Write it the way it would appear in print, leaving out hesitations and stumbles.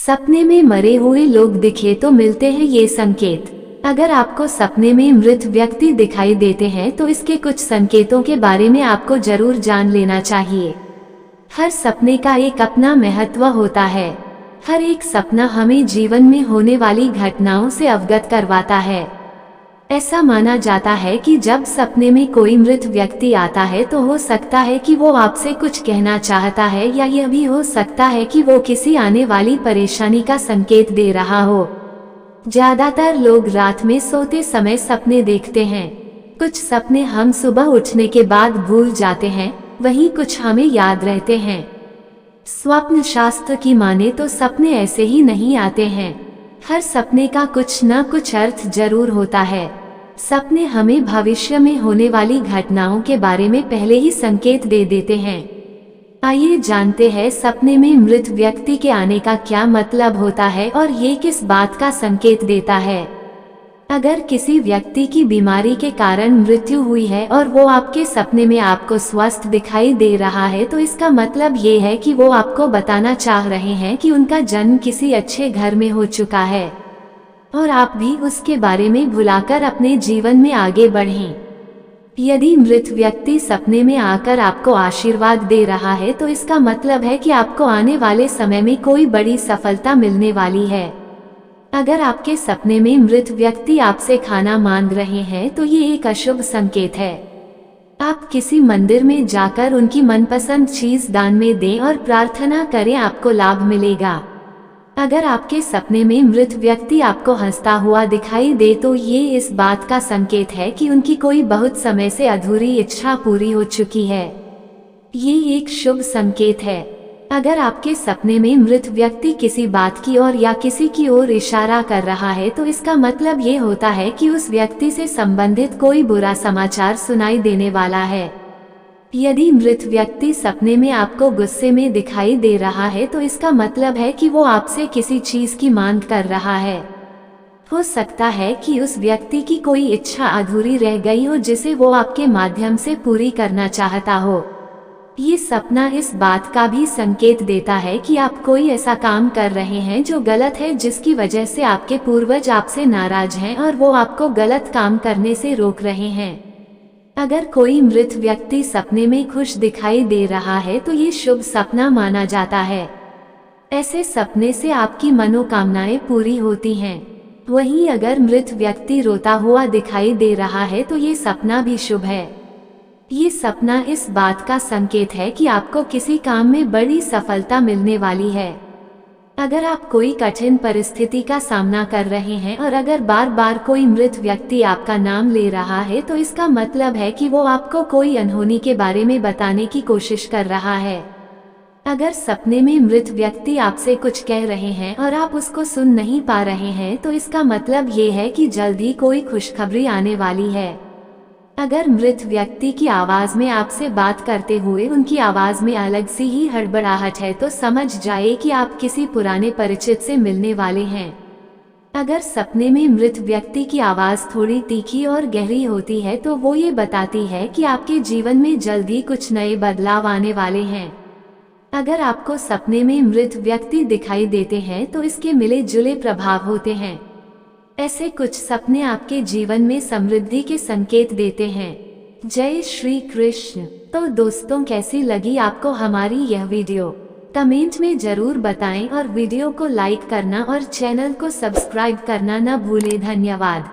सपने में मरे हुए लोग दिखे तो मिलते हैं ये संकेत। अगर आपको सपने में मृत व्यक्ति दिखाई देते हैं तो इसके कुछ संकेतों के बारे में आपको जरूर जान लेना चाहिए। हर सपने का एक अपना महत्व होता है। हर एक सपना हमें जीवन में होने वाली घटनाओं से अवगत करवाता है। ऐसा माना जाता है कि जब सपने में कोई मृत व्यक्ति आता है तो हो सकता है कि वो आपसे कुछ कहना चाहता है, या यह भी हो सकता है कि वो किसी आने वाली परेशानी का संकेत दे रहा हो। ज्यादातर लोग रात में सोते समय सपने देखते हैं। कुछ सपने हम सुबह उठने के बाद भूल जाते हैं, वहीं कुछ हमें याद रहते हैं। स्वप्न शास्त्र की माने तो सपने ऐसे ही नहीं आते हैं। हर सपने का कुछ न कुछ अर्थ जरूर होता है। सपने हमें भविष्य में होने वाली घटनाओं के बारे में पहले ही संकेत दे देते हैं। आइए जानते हैं सपने में मृत व्यक्ति के आने का क्या मतलब होता है और ये किस बात का संकेत देता है। अगर किसी व्यक्ति की बीमारी के कारण मृत्यु हुई है और वो आपके सपने में आपको स्वस्थ दिखाई दे रहा है तो इसका मतलब ये है कि वो आपको बताना चाह रहे हैं कि उनका जन्म किसी अच्छे घर में हो चुका है और आप भी उसके बारे में भुलाकर अपने जीवन में आगे बढ़ें। यदि मृत व्यक्ति सपने में आकर आपको आशीर्वाद दे रहा है तो इसका मतलब है कि आपको आने वाले समय में कोई बड़ी सफलता मिलने वाली है। अगर आपके सपने में मृत व्यक्ति आपसे खाना मांग रहे हैं तो ये एक अशुभ संकेत है। आप किसी मंदिर में जाकर उनकी मनपसंद चीज दान में दें और प्रार्थना करें, आपको लाभ मिलेगा। अगर आपके सपने में मृत व्यक्ति आपको हंसता हुआ दिखाई दे तो ये इस बात का संकेत है कि उनकी कोई बहुत समय से अधूरी इच्छा पूरी हो चुकी है। ये एक शुभ संकेत है। अगर आपके सपने में मृत व्यक्ति किसी बात की ओर या किसी की ओर इशारा कर रहा है तो इसका मतलब ये होता है कि उस व्यक्ति से संबंधित कोई बुरा समाचार सुनाई देने वाला है। यदि मृत व्यक्ति सपने में आपको गुस्से में दिखाई दे रहा है तो इसका मतलब है कि वो आपसे किसी चीज की मांग कर रहा है। हो सकता है कि उस व्यक्ति की कोई इच्छा अधूरी रह गई हो जिसे वो आपके माध्यम से पूरी करना चाहता हो। ये सपना इस बात का भी संकेत देता है कि आप कोई ऐसा काम कर रहे हैं जो गलत है, जिसकी वजह से आपके पूर्वज आपसे नाराज हैं और वो आपको गलत काम करने से रोक रहे हैं। अगर कोई मृत व्यक्ति सपने में खुश दिखाई दे रहा है तो ये शुभ सपना माना जाता है। ऐसे सपने से आपकी मनोकामनाएं पूरी होती हैं। वहीं अगर मृत व्यक्ति रोता हुआ दिखाई दे रहा है तो ये सपना भी शुभ है। ये सपना इस बात का संकेत है कि आपको किसी काम में बड़ी सफलता मिलने वाली है। अगर आप कोई कठिन परिस्थिति का सामना कर रहे हैं और अगर बार बार कोई मृत व्यक्ति आपका नाम ले रहा है तो इसका मतलब है कि वो आपको कोई अनहोनी के बारे में बताने की कोशिश कर रहा है। अगर सपने में मृत व्यक्ति आपसे कुछ कह रहे हैं और आप उसको सुन नहीं पा रहे हैं तो इसका मतलब ये है कि जल्द ही कोई खुशखबरी आने वाली है। अगर मृत व्यक्ति की आवाज में आपसे बात करते हुए उनकी आवाज में अलग सी ही हड़बड़ाहट है तो समझ जाए कि आप किसी पुराने परिचित से मिलने वाले हैं। अगर सपने में मृत व्यक्ति की आवाज थोड़ी तीखी और गहरी होती है तो वो ये बताती है कि आपके जीवन में जल्द ही कुछ नए बदलाव आने वाले हैं। अगर आपको सपने में मृत व्यक्ति दिखाई देते हैं तो इसके मिले जुले प्रभाव होते हैं। ऐसे कुछ सपने आपके जीवन में समृद्धि के संकेत देते हैं। जय श्री कृष्ण। तो दोस्तों, कैसी लगी आपको हमारी यह वीडियो? कमेंट में जरूर बताएं और वीडियो को लाइक करना और चैनल को सब्सक्राइब करना न भूलें। धन्यवाद।